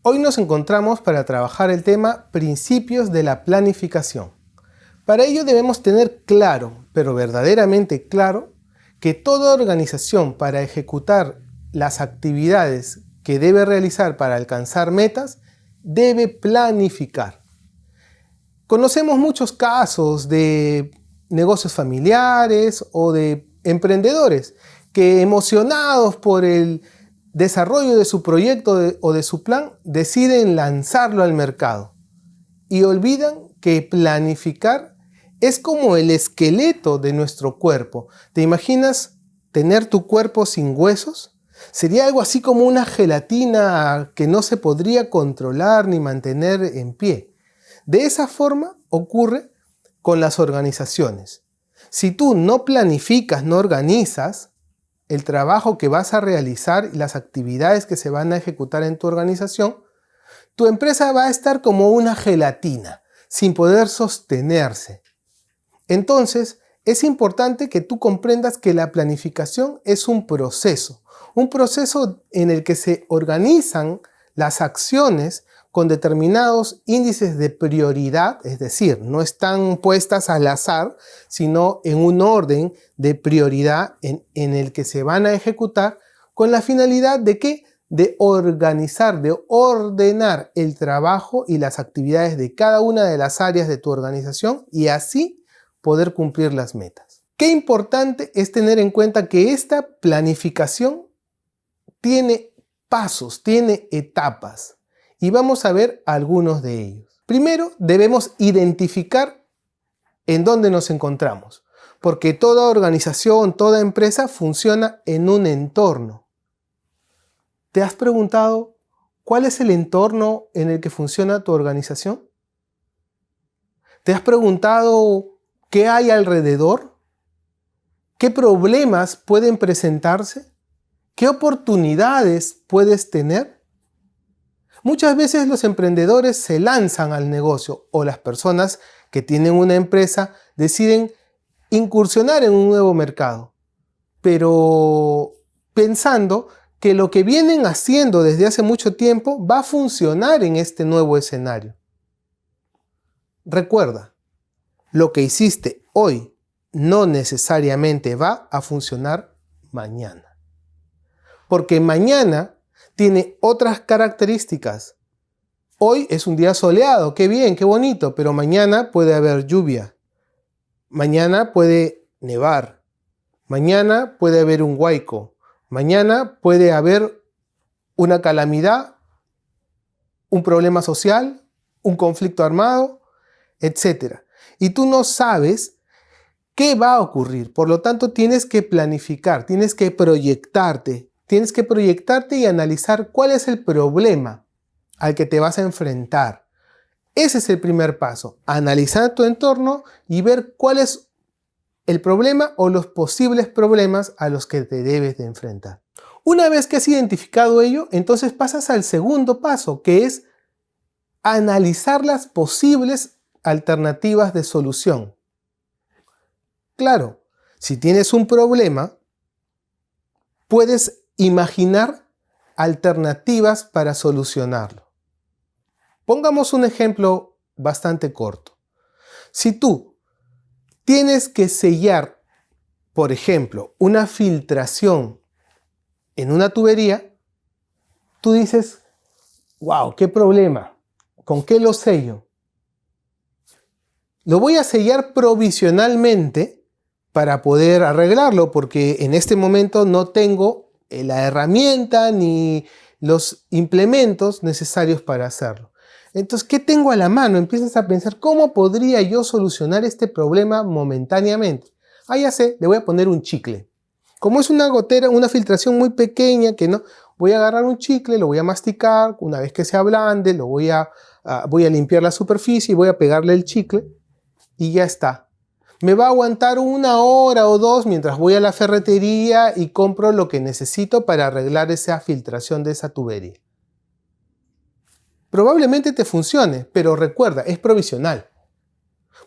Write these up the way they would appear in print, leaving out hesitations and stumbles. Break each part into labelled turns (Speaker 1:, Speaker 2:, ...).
Speaker 1: Hoy nos encontramos para trabajar el tema principios de la planificación. Para ello debemos tener claro, pero verdaderamente claro, que toda organización para ejecutar las actividades que debe realizar para alcanzar metas, debe planificar. Conocemos muchos casos de negocios familiares o de emprendedores que, emocionados por el desarrollo de su proyecto o de su plan, deciden lanzarlo al mercado y olvidan que planificar es como el esqueleto de nuestro cuerpo. ¿Te imaginas tener tu cuerpo sin huesos? Sería algo así como una gelatina que no se podría controlar ni mantener en pie. De esa forma ocurre con las organizaciones. Si tú no planificas, no organizas el trabajo que vas a realizar y las actividades que se van a ejecutar en tu organización, tu empresa va a estar como una gelatina, sin poder sostenerse. Entonces, es importante que tú comprendas que la planificación es un proceso en el que se organizan las acciones con determinados índices de prioridad, es decir, no están puestas al azar, sino en un orden de prioridad en el que se van a ejecutar con la finalidad de ¿qué? De organizar, de ordenar el trabajo y las actividades de cada una de las áreas de tu organización y así poder cumplir las metas. Qué importante es tener en cuenta que esta planificación tiene pasos, tiene etapas. Y vamos a ver algunos de ellos. Primero, debemos identificar en dónde nos encontramos, porque toda organización, toda empresa funciona en un entorno. ¿Te has preguntado cuál es el entorno en el que funciona tu organización? ¿Te has preguntado qué hay alrededor? ¿Qué problemas pueden presentarse? ¿Qué oportunidades puedes tener? Muchas veces los emprendedores se lanzan al negocio o las personas que tienen una empresa deciden incursionar en un nuevo mercado, pero pensando que lo que vienen haciendo desde hace mucho tiempo va a funcionar en este nuevo escenario. Recuerda, lo que hiciste hoy no necesariamente va a funcionar mañana, porque mañana tiene otras características. Hoy es un día soleado, qué bien, qué bonito, pero mañana puede haber lluvia. Mañana puede nevar. Mañana puede haber un huaico. Mañana puede haber una calamidad, un problema social, un conflicto armado, etc. Y tú no sabes qué va a ocurrir. Por lo tanto, tienes que planificar, tienes que proyectarte. Tienes que proyectarte y analizar cuál es el problema al que te vas a enfrentar. Ese es el primer paso. Analizar tu entorno y ver cuál es el problema o los posibles problemas a los que te debes de enfrentar. Una vez que has identificado ello, entonces pasas al segundo paso, que es analizar las posibles alternativas de solución. Claro, si tienes un problema, puedes imaginar alternativas para solucionarlo. Pongamos un ejemplo bastante corto. Si tú tienes que sellar, por ejemplo, una filtración en una tubería, tú dices, wow, qué problema, ¿con qué lo sello? Lo voy a sellar provisionalmente para poder arreglarlo, porque en este momento no tengo la herramienta ni los implementos necesarios para hacerlo. Entonces, ¿qué tengo a la mano? Empiezas a pensar, ¿cómo podría yo solucionar este problema momentáneamente? Ah, ya sé, le voy a poner un chicle. Como es una gotera, una filtración muy pequeña, que no, voy a agarrar un chicle, lo voy a masticar, una vez que se ablande, voy a limpiar la superficie y voy a pegarle el chicle y ya está. Me va a aguantar 1 hora o 2 mientras voy a la ferretería y compro lo que necesito para arreglar esa filtración de esa tubería. Probablemente te funcione, pero recuerda, es provisional.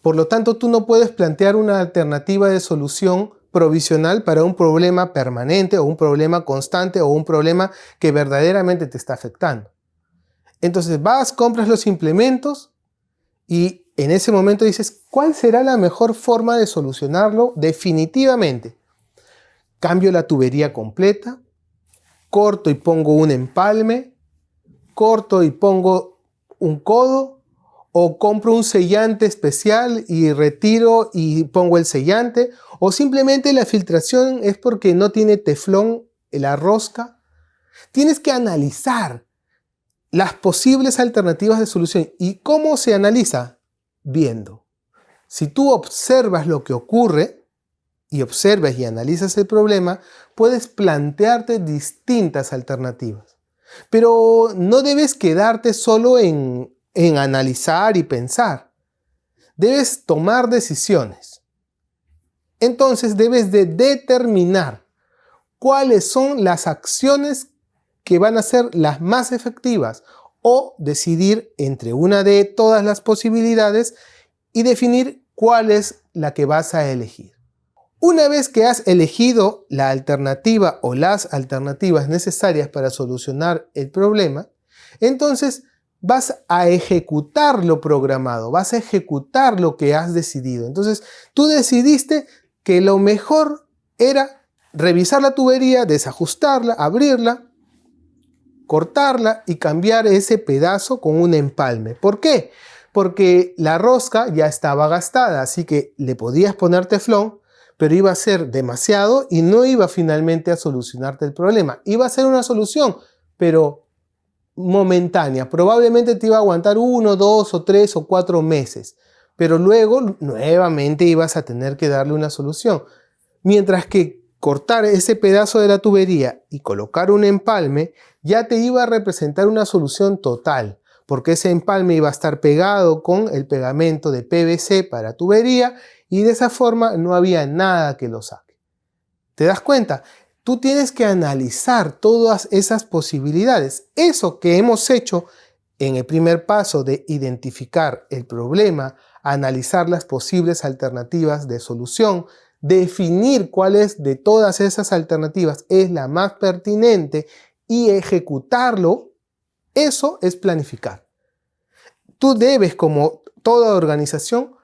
Speaker 1: Por lo tanto, tú no puedes plantear una alternativa de solución provisional para un problema permanente o un problema constante o un problema que verdaderamente te está afectando. Entonces vas, compras los implementos y en ese momento dices, ¿cuál será la mejor forma de solucionarlo definitivamente? Cambio la tubería completa, corto y pongo un empalme, corto y pongo un codo, o compro un sellante especial y retiro y pongo el sellante, o simplemente la filtración es porque no tiene teflón la rosca. Tienes que analizar las posibles alternativas de solución. ¿Y cómo se analiza? Viendo. Si tú observas lo que ocurre y observas y analizas el problema, puedes plantearte distintas alternativas. Pero no debes quedarte solo en analizar y pensar. Debes tomar decisiones. Entonces debes de determinar cuáles son las acciones que van a ser las más efectivas o decidir entre una de todas las posibilidades y definir cuál es la que vas a elegir. Una vez que has elegido la alternativa o las alternativas necesarias para solucionar el problema, entonces vas a ejecutar lo programado, vas a ejecutar lo que has decidido. Entonces tú decidiste que lo mejor era revisar la tubería, desajustarla, abrirla, cortarla y cambiar ese pedazo con un empalme. ¿Por qué? Porque la rosca ya estaba gastada, así que le podías poner teflón, pero iba a ser demasiado y no iba finalmente a solucionarte el problema. Iba a ser una solución, pero momentánea. Probablemente te iba a aguantar 1, 2 o 3 o 4 meses, pero luego nuevamente ibas a tener que darle una solución. Mientras que cortar ese pedazo de la tubería y colocar un empalme ya te iba a representar una solución total, porque ese empalme iba a estar pegado con el pegamento de PVC para tubería y de esa forma no había nada que lo saque. ¿Te das cuenta? Tú tienes que analizar todas esas posibilidades. Eso que hemos hecho en el primer paso de identificar el problema, analizar las posibles alternativas de solución, definir cuál es de todas esas alternativas es la más pertinente y ejecutarlo, eso es planificar. Tú debes, como toda organización,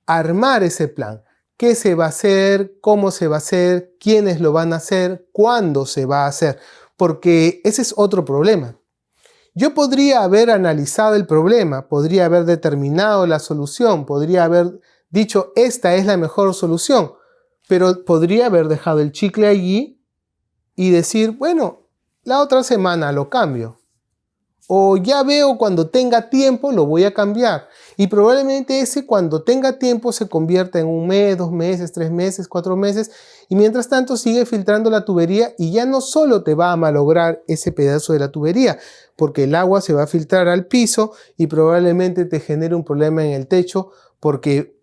Speaker 1: armar ese plan. ¿Qué se va a hacer? ¿Cómo se va a hacer? ¿Quiénes lo van a hacer? ¿Cuándo se va a hacer? Porque ese es otro problema. Yo podría haber analizado el problema, podría haber determinado la solución, podría haber dicho esta es la mejor solución, pero podría haber dejado el chicle allí y decir, bueno, la otra semana lo cambio. O ya veo cuando tenga tiempo lo voy a cambiar. Y probablemente ese cuando tenga tiempo se convierta en 1 mes, 2 meses, 3 meses, 4 meses. Y mientras tanto sigue filtrando la tubería y ya no solo te va a malograr ese pedazo de la tubería, porque el agua se va a filtrar al piso y probablemente te genere un problema en el techo, porque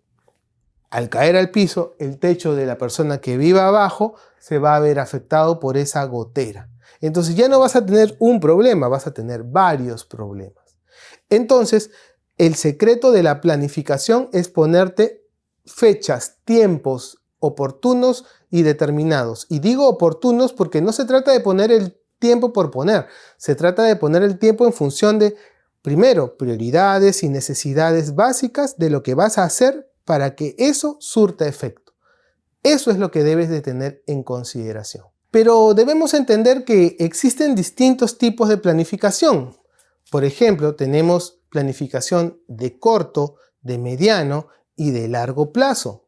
Speaker 1: al caer al piso, el techo de la persona que viva abajo se va a ver afectado por esa gotera. Entonces ya no vas a tener un problema, vas a tener varios problemas. Entonces, el secreto de la planificación es ponerte fechas, tiempos oportunos y determinados. Y digo oportunos porque no se trata de poner el tiempo por poner, se trata de poner el tiempo en función de, primero, prioridades y necesidades básicas de lo que vas a hacer para que eso surta efecto. Eso es lo que debes de tener en consideración. Pero debemos entender que existen distintos tipos de planificación. Por ejemplo, tenemos planificación de corto, de mediano y de largo plazo.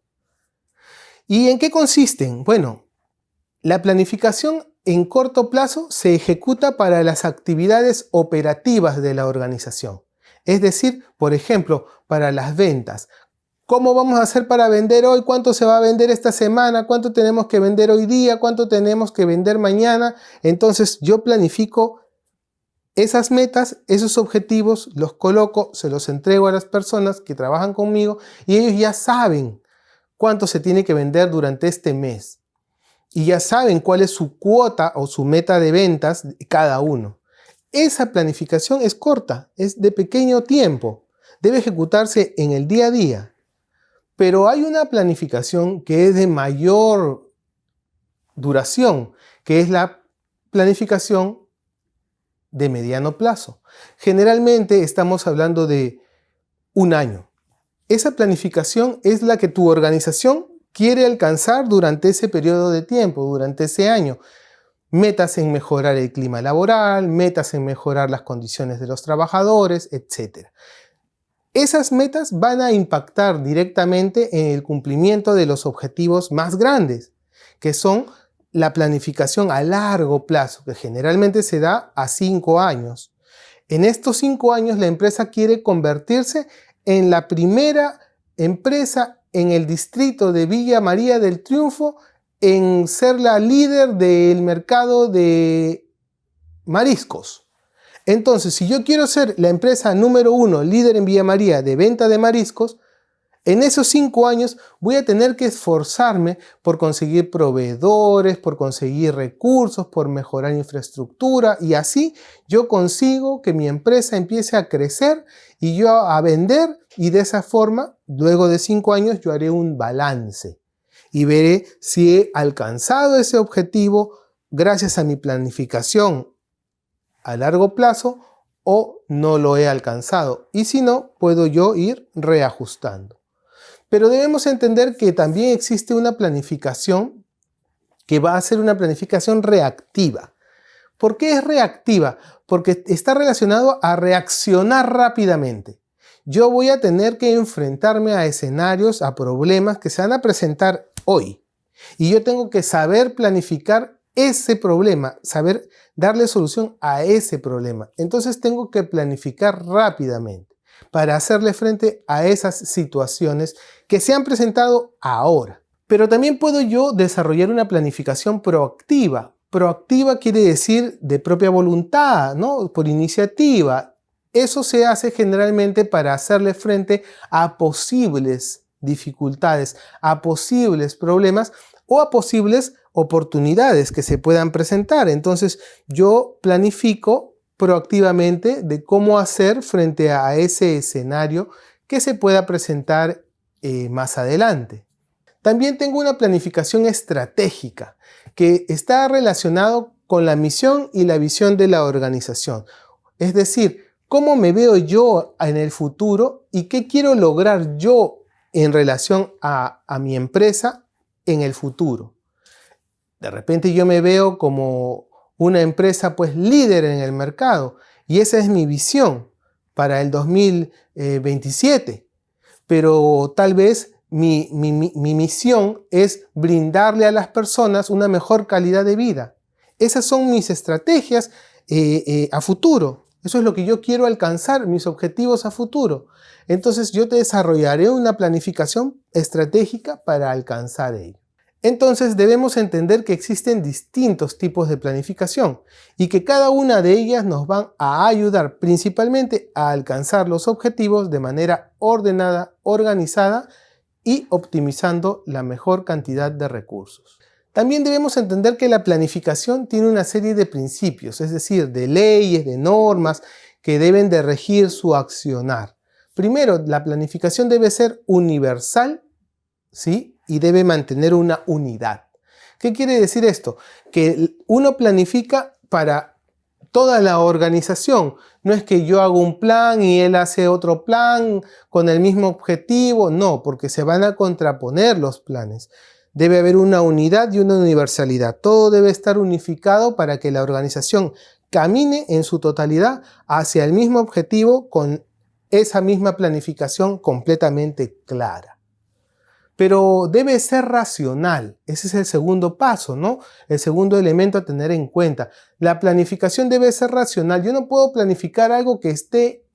Speaker 1: ¿Y en qué consisten? Bueno, la planificación en corto plazo se ejecuta para las actividades operativas de la organización. Es decir, por ejemplo, para las ventas. ¿Cómo vamos a hacer para vender hoy? ¿Cuánto se va a vender esta semana? ¿Cuánto tenemos que vender hoy día? ¿Cuánto tenemos que vender mañana? Entonces yo planifico esas metas, esos objetivos, los coloco, se los entrego a las personas que trabajan conmigo y ellos ya saben cuánto se tiene que vender durante este mes. Y ya saben cuál es su cuota o su meta de ventas de cada uno. Esa planificación es corta, es de pequeño tiempo. Debe ejecutarse en el día a día. Pero hay una planificación que es de mayor duración, que es la planificación de mediano plazo. Generalmente estamos hablando de un año. Esa planificación es la que tu organización quiere alcanzar durante ese periodo de tiempo, durante ese año. Metas en mejorar el clima laboral, metas en mejorar las condiciones de los trabajadores, etc. Esas metas van a impactar directamente en el cumplimiento de los objetivos más grandes, que son la planificación a largo plazo, que generalmente se da a 5 años. En estos 5 años la empresa quiere convertirse en la primera empresa en el distrito de Villa María del Triunfo en ser la líder del mercado de mariscos. Entonces, si yo quiero ser la empresa número 1 líder en Villa María de venta de mariscos, en esos 5 años voy a tener que esforzarme por conseguir proveedores, por conseguir recursos, por mejorar infraestructura y así yo consigo que mi empresa empiece a crecer y yo a vender y de esa forma, luego de 5 años, yo haré un balance y veré si he alcanzado ese objetivo gracias a mi planificación a largo plazo o no lo he alcanzado y si no, puedo yo ir reajustando. Pero debemos entender que también existe una planificación que va a ser una planificación reactiva. ¿Por qué es reactiva? Porque está relacionado a reaccionar rápidamente. Yo voy a tener que enfrentarme a escenarios, a problemas que se van a presentar hoy. Y yo tengo que saber planificar ese problema, saber darle solución a ese problema. Entonces tengo que planificar rápidamente para hacerle frente a esas situaciones que se han presentado ahora. Pero también puedo yo desarrollar una planificación proactiva. Proactiva quiere decir de propia voluntad, ¿no? Por iniciativa. Eso se hace generalmente para hacerle frente a posibles dificultades, a posibles problemas o a posibles oportunidades que se puedan presentar. Entonces yo planifico proactivamente de cómo hacer frente a ese escenario que se pueda presentar más adelante. También tengo una planificación estratégica que está relacionado con la misión y la visión de la organización. Es decir, cómo me veo yo en el futuro y qué quiero lograr yo en relación a mi empresa en el futuro. De repente yo me veo como una empresa pues líder en el mercado y esa es mi visión para el 2027. Pero tal vez mi misión es brindarle a las personas una mejor calidad de vida. Esas son mis estrategias a futuro. Eso es lo que yo quiero alcanzar, mis objetivos a futuro. Entonces yo te desarrollaré una planificación estratégica para alcanzar ello. Entonces debemos entender que existen distintos tipos de planificación y que cada una de ellas nos van a ayudar principalmente a alcanzar los objetivos de manera ordenada, organizada y optimizando la mejor cantidad de recursos. También debemos entender que la planificación tiene una serie de principios, es decir, de leyes, de normas que deben de regir su accionar. Primero, la planificación debe ser universal, ¿sí? Y debe mantener una unidad. ¿Qué quiere decir esto? Que uno planifica para toda la organización. No es que yo hago un plan y él hace otro plan con el mismo objetivo. No, porque se van a contraponer los planes. Debe haber una unidad y una universalidad. Todo debe estar unificado para que la organización camine en su totalidad hacia el mismo objetivo con esa misma planificación completamente clara. Pero debe ser racional. Ese es el segundo paso, ¿no? El segundo elemento a tener en cuenta. La planificación debe ser racional. Yo no puedo planificar algo que esté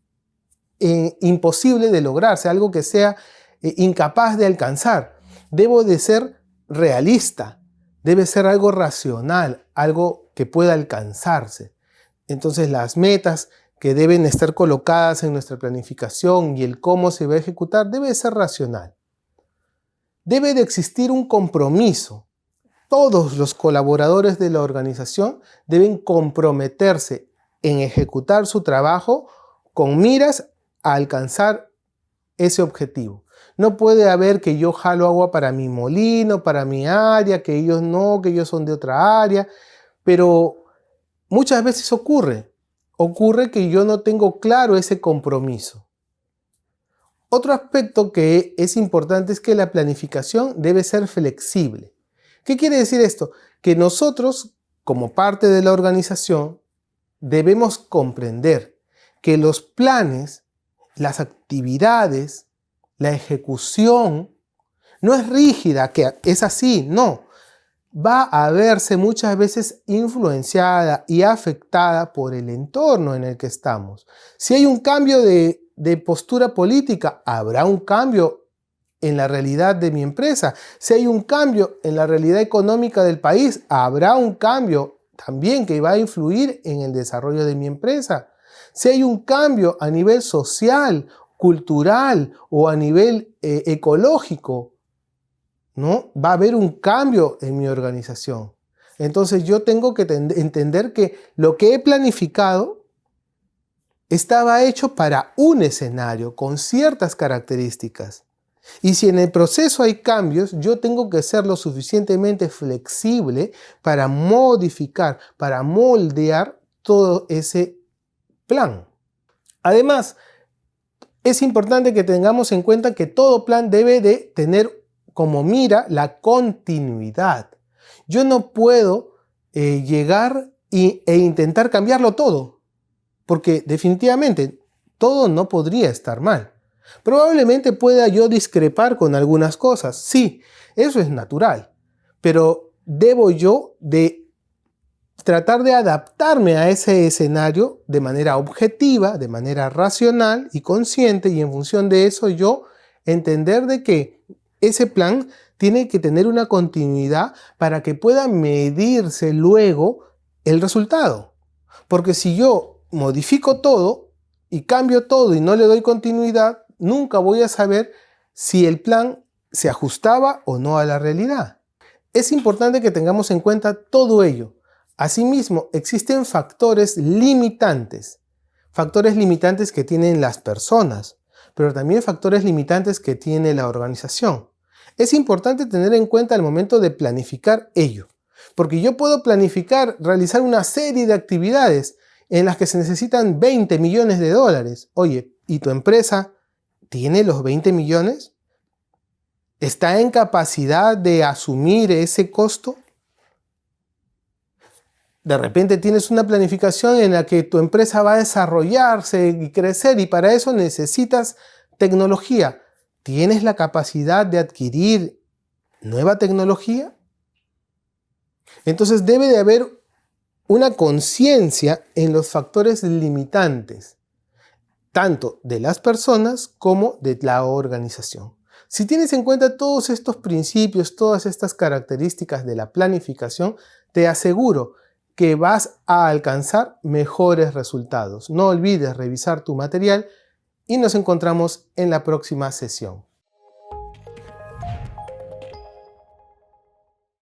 Speaker 1: imposible de lograrse, algo que sea incapaz de alcanzar. Debo de ser realista. Debe ser algo racional, algo que pueda alcanzarse. Entonces las metas que deben estar colocadas en nuestra planificación y el cómo se va a ejecutar debe ser racional. Debe de existir un compromiso. Todos los colaboradores de la organización deben comprometerse en ejecutar su trabajo con miras a alcanzar ese objetivo. No puede haber que yo jalo agua para mi molino, para mi área, que ellos no, que ellos son de otra área, pero muchas veces ocurre. ocurre que yo no tengo claro ese compromiso. Otro aspecto que es importante es que la planificación debe ser flexible. ¿Qué quiere decir esto? Que nosotros, como parte de la organización, debemos comprender que los planes, las actividades, la ejecución, no es rígida, que es así, no. Va a verse muchas veces influenciada y afectada por el entorno en el que estamos. Si hay un cambio de postura política, habrá un cambio en la realidad de mi empresa. Si hay un cambio en la realidad económica del país, habrá un cambio también que va a influir en el desarrollo de mi empresa. Si hay un cambio a nivel social, cultural o a nivel ecológico, ¿no? Va a haber un cambio en mi organización. Entonces yo tengo que entender que lo que he planificado estaba hecho para un escenario con ciertas características. Y si en el proceso hay cambios, yo tengo que ser lo suficientemente flexible para modificar, para moldear todo ese plan. Además, es importante que tengamos en cuenta que todo plan debe de tener como mira la continuidad. Yo no puedo llegar e intentar cambiarlo todo, porque definitivamente todo no podría estar mal. Probablemente pueda yo discrepar con algunas cosas, sí, eso es natural, pero debo yo de tratar de adaptarme a ese escenario de manera objetiva, de manera racional y consciente, y en función de eso yo entender de que ese plan tiene que tener una continuidad para que pueda medirse luego el resultado. Porque si yo modifico todo y cambio todo y no le doy continuidad, nunca voy a saber si el plan se ajustaba o no a la realidad. Es importante que tengamos en cuenta todo ello. Asimismo, existen factores limitantes que tienen las personas, pero también factores limitantes que tiene la organización. Es importante tener en cuenta al momento de planificar ello, porque yo puedo planificar realizar una serie de actividades en las que se necesitan 20 millones de dólares. Oye, ¿y tu empresa tiene los 20 millones? ¿Está en capacidad de asumir ese costo? De repente tienes una planificación en la que tu empresa va a desarrollarse y crecer y para eso necesitas tecnología. ¿Tienes la capacidad de adquirir nueva tecnología? Entonces debe de haber una conciencia en los factores limitantes, tanto de las personas como de la organización. Si tienes en cuenta todos estos principios, todas estas características de la planificación, te aseguro que vas a alcanzar mejores resultados. No olvides revisar tu material y nos encontramos en la próxima sesión.